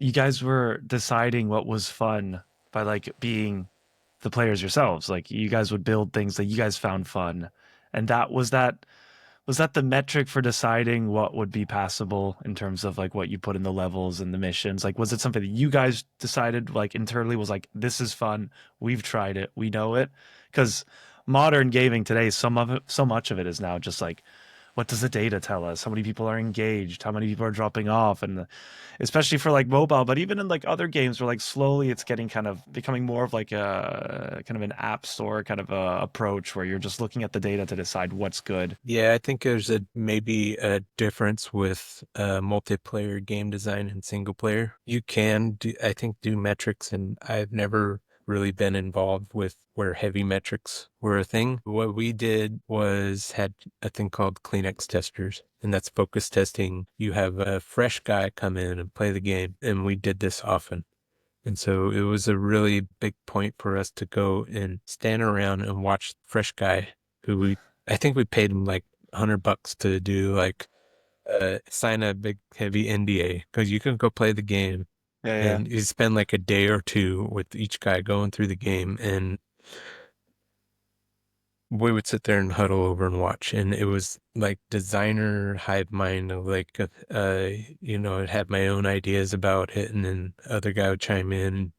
you guys were deciding what was fun by like being the players yourselves. Like you guys would build things that you guys found fun, and that was that the metric for deciding what would be passable in terms of like what you put in the levels and the missions? Like, was it something that you guys decided like internally was like, this is fun, we've tried it, we know it? Because modern gaming today, some of it, so much of it is now just like, what does the data tell us? How many people are engaged? How many people are dropping off? And especially for like mobile, but even in like other games where like slowly it's getting kind of becoming more of like a kind of an app store kind of a approach where you're just looking at the data to decide what's good. Yeah, I think there's a maybe a difference with multiplayer game design and single player. You can do, I think, do metrics, and I've never really been involved with where heavy metrics were a thing. What we did was had a thing called Kleenex testers, and that's focus testing. You have a fresh guy come in and play the game, and we did this often. And so it was a really big point for us to go and stand around and watch the fresh guy who I think we paid him like $100 to do like, sign a big heavy NDA because you can go play the game Yeah, yeah. and you spend like a day or two with each guy going through the game, and we would sit there and huddle over and watch, and it was like designer hive mind of like I'd have my own ideas about it, and then other guy would chime in,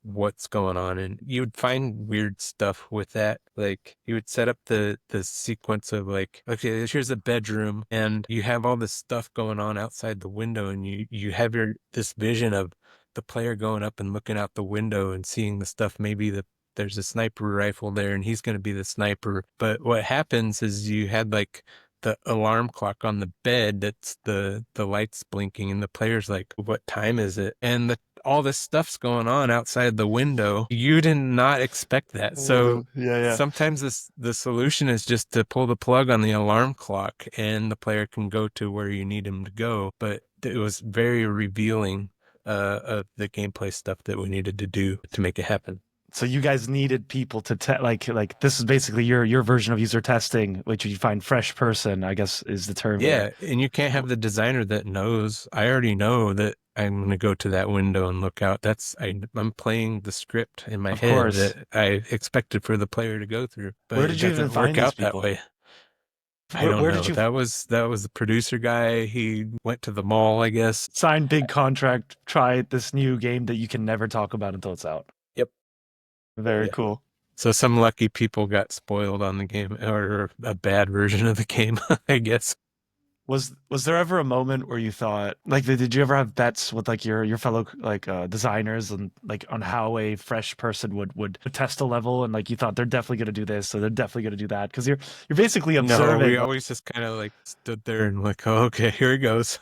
what's going on, and you would find weird stuff with that. Like you would set up the sequence of like, okay, here's a bedroom, and you have all this stuff going on outside the window, and you have this vision of the player going up and looking out the window and seeing the stuff, maybe there's a sniper rifle there and he's going to be the sniper. But what happens is you had like the alarm clock on the bed that's the lights blinking, and the player's like, what time is it? And all this stuff's going on outside the window. You did not expect that. So Yeah, yeah. sometimes the solution is just to pull the plug on the alarm clock and the player can go to where you need him to go. But it was very revealing of the gameplay stuff that we needed to do to make it happen. So you guys needed people to like this is basically your version of user testing, which you find fresh person, I guess is the term here. Yeah, and you can't have the designer that knows. I already know that I'm going to go to that window and look out. I'm playing the script in my Of head course. that I expected for the player to go through, but Where it did you even doesn't find work these out that people? way. I Where, don't where did know. you That was the producer guy. He went to the mall, I guess. sign big contract, try this new game that you can never talk about until it's out? Yep. Very Yeah. cool. So some lucky people got spoiled on the game, or a bad version of the game, I guess. Was there ever a moment where you thought like did you ever have bets with like your fellow like designers and like on how a fresh person would test a level and like you thought they're definitely going to do this so they're definitely going to do that because you're basically No, observing we always just kind of like stood there and like, oh, okay, here he goes.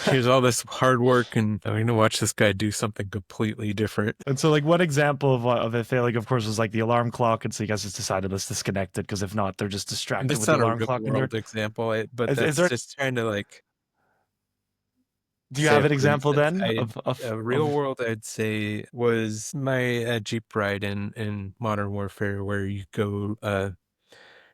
Here's all this hard work, and I'm gonna watch this guy do something completely different. and so like one example of it failing of course was like the alarm clock and so you guys just decided let's disconnect it because if not they're just And distracted that's with the not a alarm real clock and they're world example, but is that's there just trying to like do you say have a an pretty example sense. then A real of world, I'd say, was my Jeep ride in Modern Warfare, where you're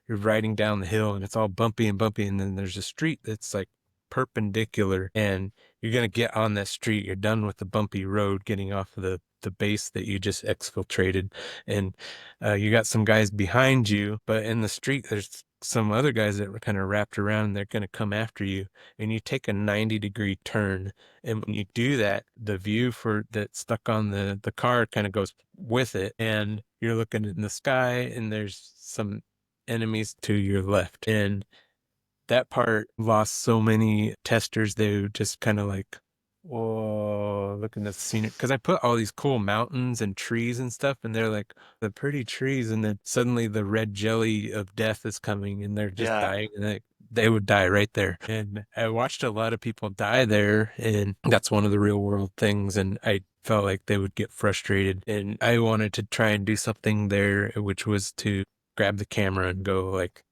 riding down the hill and it's all bumpy and bumpy, and then there's a street that's like perpendicular, and you're gonna get on that street. You're done with the bumpy road, getting off of the base that you just exfiltrated, and you got some guys behind you, but in the street there's some other guys that were kind of wrapped around, and they're gonna come after you, and you take a 90-degree turn, and when you do that, the view for that stuck on the car kind of goes with it, and you're looking in the sky, and there's some enemies to your left. And that part lost so many testers. They would just kind of like, whoa, look at the scenery. Because I put all these cool mountains and trees and stuff, and they're like the pretty trees. And then suddenly the red jelly of death is coming, and they're just yeah. dying. And they would die right there. And I watched a lot of people die there. And that's one of the real world things. And I felt like they would get frustrated. And I wanted to try and do something there, which was to grab the camera and go like,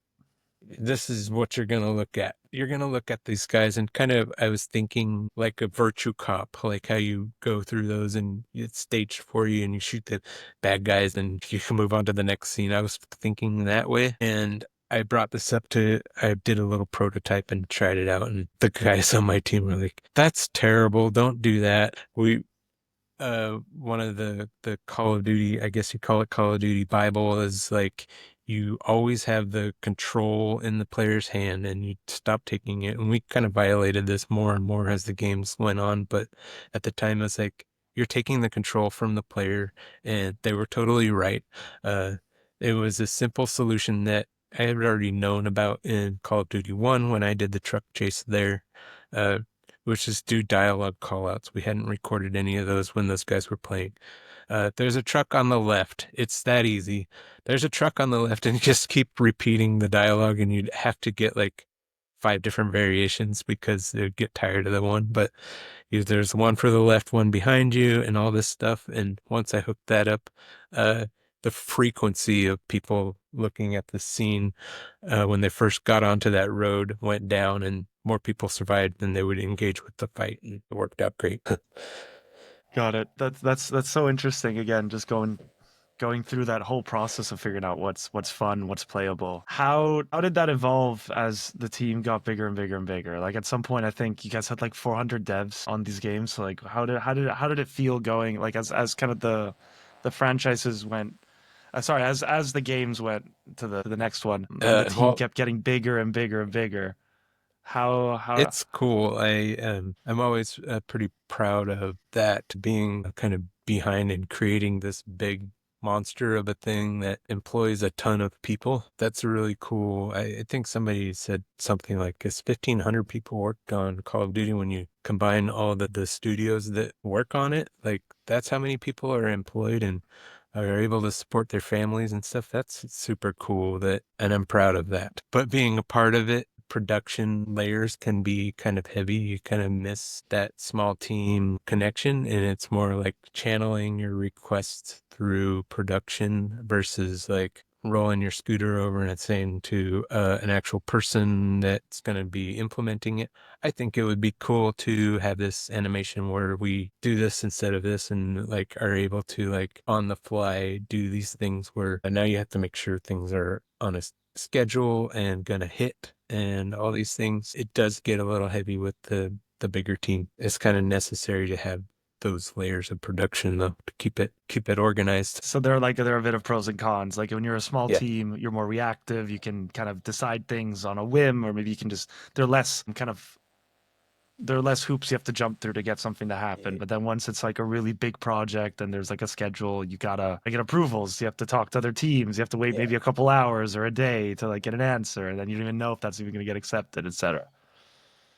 this is what you're going to look at. You're going to look at these guys, and kind of, I was thinking like a virtue cop, like how you go through those and it's staged for you and you shoot the bad guys and you can move on to the next scene. I was thinking that way. And I brought this up to, I did a little prototype and tried it out, and the guys on my team were like, "That's terrible. Don't do that." One of the Call of Duty, I guess you call it Call of Duty Bible, is like you always have the control in the player's hand and you stop taking it. And we kind of violated this more and more as the games went on. But at the time, it's like you're taking the control from the player, and they were totally right. Uh, it was a simple solution that I had already known about in Call of Duty 1 when I did the truck chase there. Uh, which is do dialogue callouts. We hadn't recorded any of those when those guys were playing. There's a truck on the left. It's that easy. There's a truck on the left, and you just keep repeating the dialogue, and you'd have to get like 5 different variations because they'd get tired of the one. But there's one for the left, one behind you, and all this stuff. And once I hooked that up, uh, the frequency of people looking at the scene when they first got onto that road went down, and more people survived than they would engage with the fight, and it worked out great. Got it. That's so interesting. Again, just going through that whole process of figuring out what's fun, what's playable. How did that evolve as the team got bigger and bigger and bigger? Like at some point, I think you guys had like 400 devs on these games. So like, how did it feel going? Like as kind of the franchises went. Sorry, as the games went to the next one, and the team Well, kept getting bigger and bigger and bigger. How it's cool. I'm always pretty proud of that, being kind of behind and creating this big monster of a thing that employs a ton of people. That's really cool. I think somebody said something like, "It's 1,500 people worked on Call of Duty when you combine all the studios that work on it. Like that's how many people are employed and are able to support their families and stuff. That's super cool, and I'm proud of that. But being a part of it, production layers can be kind of heavy. You kind of miss that small team connection, and it's more like channeling your requests through production versus like rolling your scooter over and saying to an actual person that's going to be implementing it. I think it would be cool to have this animation where we do this instead of this, and like are able to like on the fly do these things where now you have to make sure things are on a schedule and gonna hit and all these things. It does get a little heavy with the bigger team. It's kind of necessary to have those layers of production though to keep it organized. So there are a bit of pros and cons. Like when you're a small Yeah. team, you're more reactive. You can kind of decide things on a whim, or maybe you can just they're less kind of there are less hoops you have to jump through to get something to happen. But then once it's like a really big project and there's like a schedule, you gotta get approvals. You have to talk to other teams. You have to wait Yeah. maybe a couple hours or a day to like get an answer, and then you don't even know if that's even gonna get accepted, etc.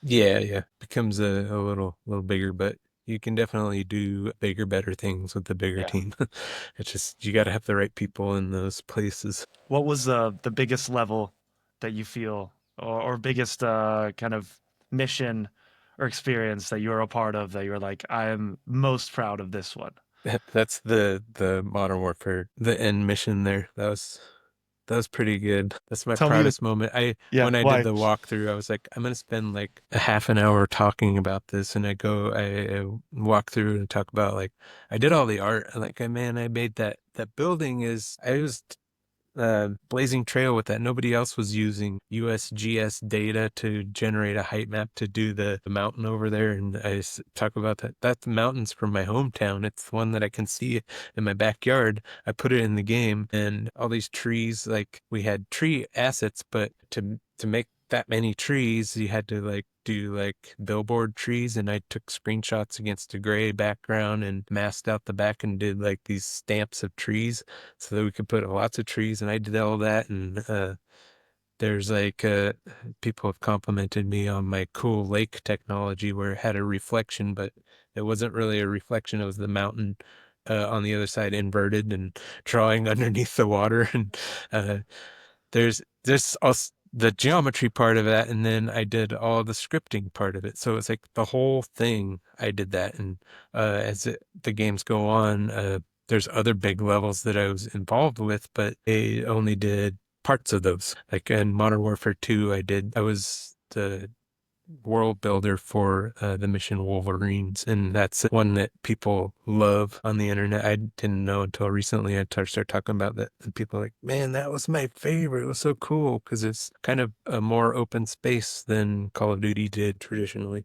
Yeah. Becomes a little bigger, but you can definitely do bigger, better things with the bigger Yeah. team. It's just you got to have the right people in those places. What was the biggest level that you feel, or biggest kind of mission or experience that you were a part of that you were like, I am most proud of this one? That's the Modern Warfare, the end mission there. That was pretty good. That's my Tell me, proudest moment. yeah, When I did why? the walkthrough, I was like, I'm gonna spend like a half an hour talking about this, and I walk through and talk about like I did all the art. Like, man, I made that building is I was blazing trail with that. Nobody else was using USGS data to generate a height map to do the mountain over there. And talk about that. That mountain's from my hometown. It's the one that I can see in my backyard. I put it in the game, and all these trees, like we had tree assets, but to make that many trees, you had to like do like billboard trees, and I took screenshots against a gray background and masked out the back and did like these stamps of trees so that we could put lots of trees. And I did all that. And there's like people have complimented me on my cool lake technology where it had a reflection, but it wasn't really a reflection. It was the mountain on the other side inverted and drawing underneath the water. And uh, there's also the geometry part of that, and then I did all the scripting part of it. So it's like the whole thing. I did that, and the games go on, there's other big levels that I was involved with, but I only did parts of those. Like in Modern Warfare 2, I was the world builder for the Mission Wolverines, and that's one that people love on the internet. I didn't know until recently. I started talking about that, and people are like, man, that was my favorite. It was so cool because it's kind of a more open space than Call of Duty did traditionally.